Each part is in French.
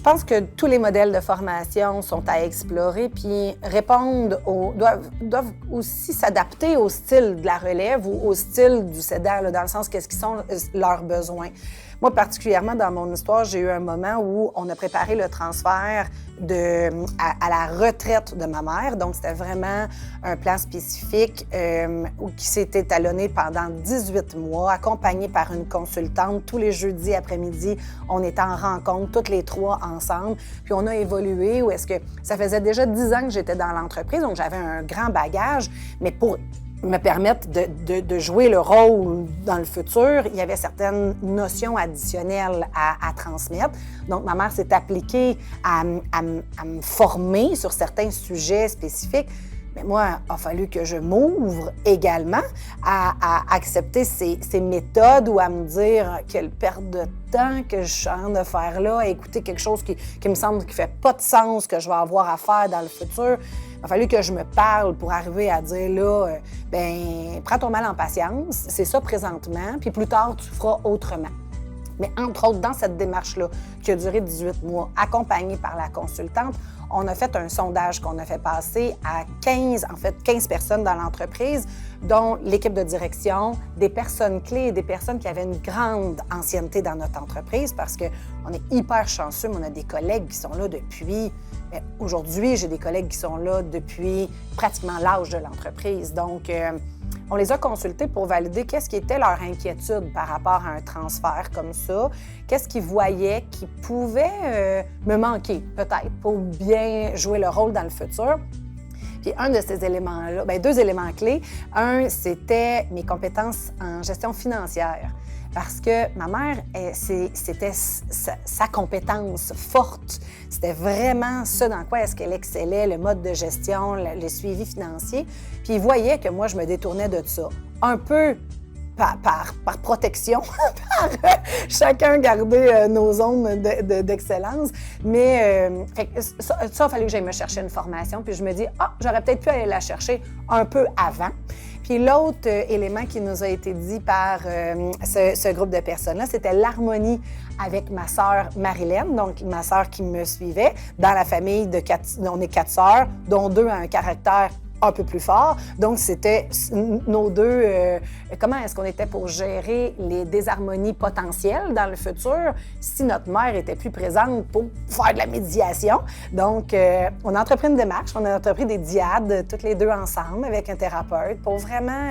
Je pense que tous les modèles de formation sont à explorer puis doivent aussi s'adapter au style de la relève ou au style du cédant, là, dans le sens qu'est-ce qui sont leurs besoins. Moi, particulièrement dans mon histoire, j'ai eu un moment où on a préparé le transfert à la retraite de ma mère. Donc, c'était vraiment un plan spécifique qui s'est étalonné pendant 18 mois, accompagné par une consultante. Tous les jeudis après-midi, on était en rencontre, toutes les trois ensemble. Puis on a évolué où est-ce que ça faisait déjà 10 ans que j'étais dans l'entreprise, donc j'avais un grand bagage, mais pour me permettre de jouer le rôle dans le futur, il y avait certaines notions additionnelles à transmettre. Donc, ma mère s'est appliquée à me former sur certains sujets spécifiques. Mais moi, il a fallu que je m'ouvre également à accepter ces méthodes ou à me dire quelle perte de temps que je suis en train de faire là, à écouter quelque chose qui me semble qui fait pas de sens, que je vais avoir à faire dans le futur. Il a fallu que je me parle pour arriver à dire là, prends ton mal en patience, c'est ça présentement, puis plus tard, tu feras autrement. Mais entre autres, dans cette démarche-là, qui a duré 18 mois, accompagnée par la consultante, on a fait un sondage qu'on a fait passer à 15 personnes dans l'entreprise, dont l'équipe de direction, des personnes clés et des personnes qui avaient une grande ancienneté dans notre entreprise parce qu'on est hyper chanceux, mais on a des collègues qui sont là depuis... Aujourd'hui, j'ai des collègues qui sont là depuis pratiquement l'âge de l'entreprise. Donc, on les a consultés pour valider qu'est-ce qui était leur inquiétude par rapport à un transfert comme ça, qu'est-ce qu'ils voyaient qui pouvait me manquer, peut-être, pour bien jouer le rôle dans le futur. Puis un de ces éléments-là, deux éléments clés. Un, c'était mes compétences en gestion financière. Parce que ma mère, c'était sa compétence forte. C'était vraiment ça dans quoi est-ce qu'elle excellait, le mode de gestion, le suivi financier. Puis il voyait que moi, je me détournais de ça. Un peu par protection, par chacun garder nos zones d'excellence. Mais ça, il a fallu que j'aille me chercher une formation. Puis je me dis, j'aurais peut-être pu aller la chercher un peu avant. Puis l'autre élément qui nous a été dit par ce groupe de personnes-là, c'était l'harmonie avec ma sœur Marilène, donc ma sœur qui me suivait. Dans la famille, on est 4 sœurs, dont 2 ont un caractère un peu plus fort. Donc, c'était nos deux... comment est-ce qu'on était pour gérer les désharmonies potentielles dans le futur si notre mère était plus présente pour faire de la médiation? Donc, on a entrepris une démarche, on a entrepris des diades, toutes les deux ensemble, avec un thérapeute, pour vraiment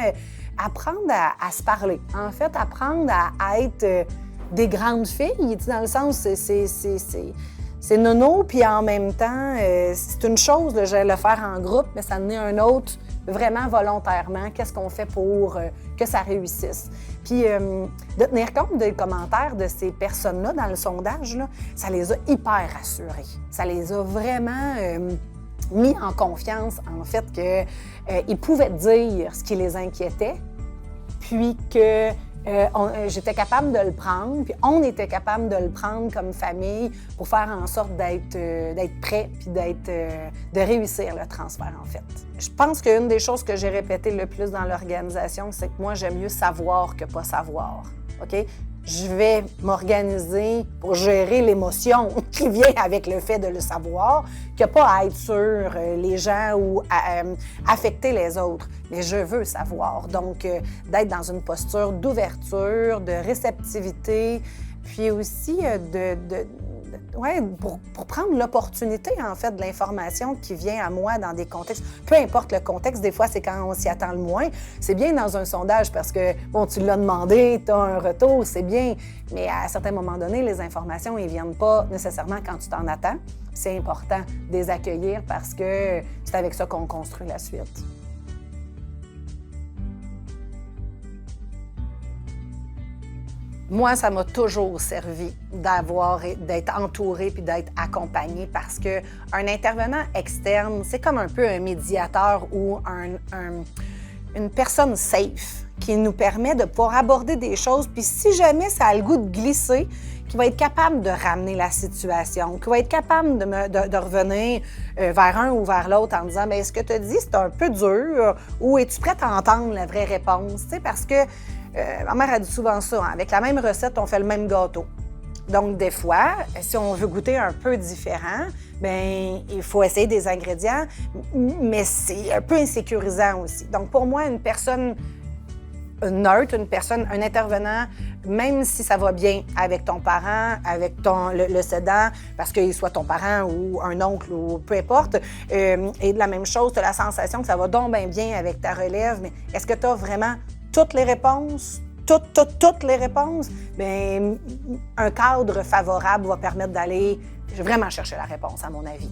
apprendre à se parler. En fait, apprendre à être des grandes filles, dans le sens, c'est nono, puis en même temps, c'est une chose de le faire en groupe, mais ça en est un autre, vraiment volontairement. Qu'est-ce qu'on fait pour que ça réussisse? Puis de tenir compte des commentaires de ces personnes-là dans le sondage, là, ça les a hyper rassurées. Ça les a vraiment mis en confiance, en fait, qu'ils pouvaient dire ce qui les inquiétait, puis que j'étais capable de le prendre, puis on était capable de le prendre comme famille pour faire en sorte d'être prêt puis de réussir le transfert, en fait. Je pense qu'une des choses que j'ai répétées le plus dans l'organisation, c'est que moi, j'aime mieux savoir que pas savoir, OK? Je vais m'organiser pour gérer l'émotion qui vient avec le fait de le savoir, que pas à être sur les gens ou à affecter les autres. Mais je veux savoir. Donc, d'être dans une posture d'ouverture, de réceptivité, puis aussi pour prendre l'opportunité, en fait, de l'information qui vient à moi dans des contextes. Peu importe le contexte, des fois, c'est quand on s'y attend le moins. C'est bien dans un sondage parce que, bon, tu l'as demandé, tu as un retour, c'est bien. Mais à certains moments donnés, les informations, ils ne viennent pas nécessairement quand tu t'en attends. C'est important de les accueillir parce que c'est avec ça qu'on construit la suite. Moi, ça m'a toujours servi d'être entourée puis d'être accompagnée parce qu'un intervenant externe, c'est comme un peu un médiateur ou une personne safe qui nous permet de pouvoir aborder des choses. Puis si jamais ça a le goût de glisser, qui va être capable de ramener la situation, qui va être capable de revenir vers un ou vers l'autre en disant « Bien, ce que tu as dit, c'est un peu dur » ou « Es-tu prête à entendre la vraie réponse? » Tu sais, parce que ma mère a dit souvent ça, hein, avec la même recette, on fait le même gâteau. Donc, des fois, si on veut goûter un peu différent, bien, il faut essayer des ingrédients, mais c'est un peu insécurisant aussi. Donc, pour moi, une personne neutre, un intervenant, même si ça va bien avec ton parent, avec le cédant, parce qu'il soit ton parent ou un oncle ou peu importe, et de la même chose, tu as la sensation que ça va donc bien avec ta relève, mais est-ce que tu as vraiment toutes les réponses? Toutes les réponses? Bien, un cadre favorable va permettre d'aller vraiment chercher la réponse, à mon avis.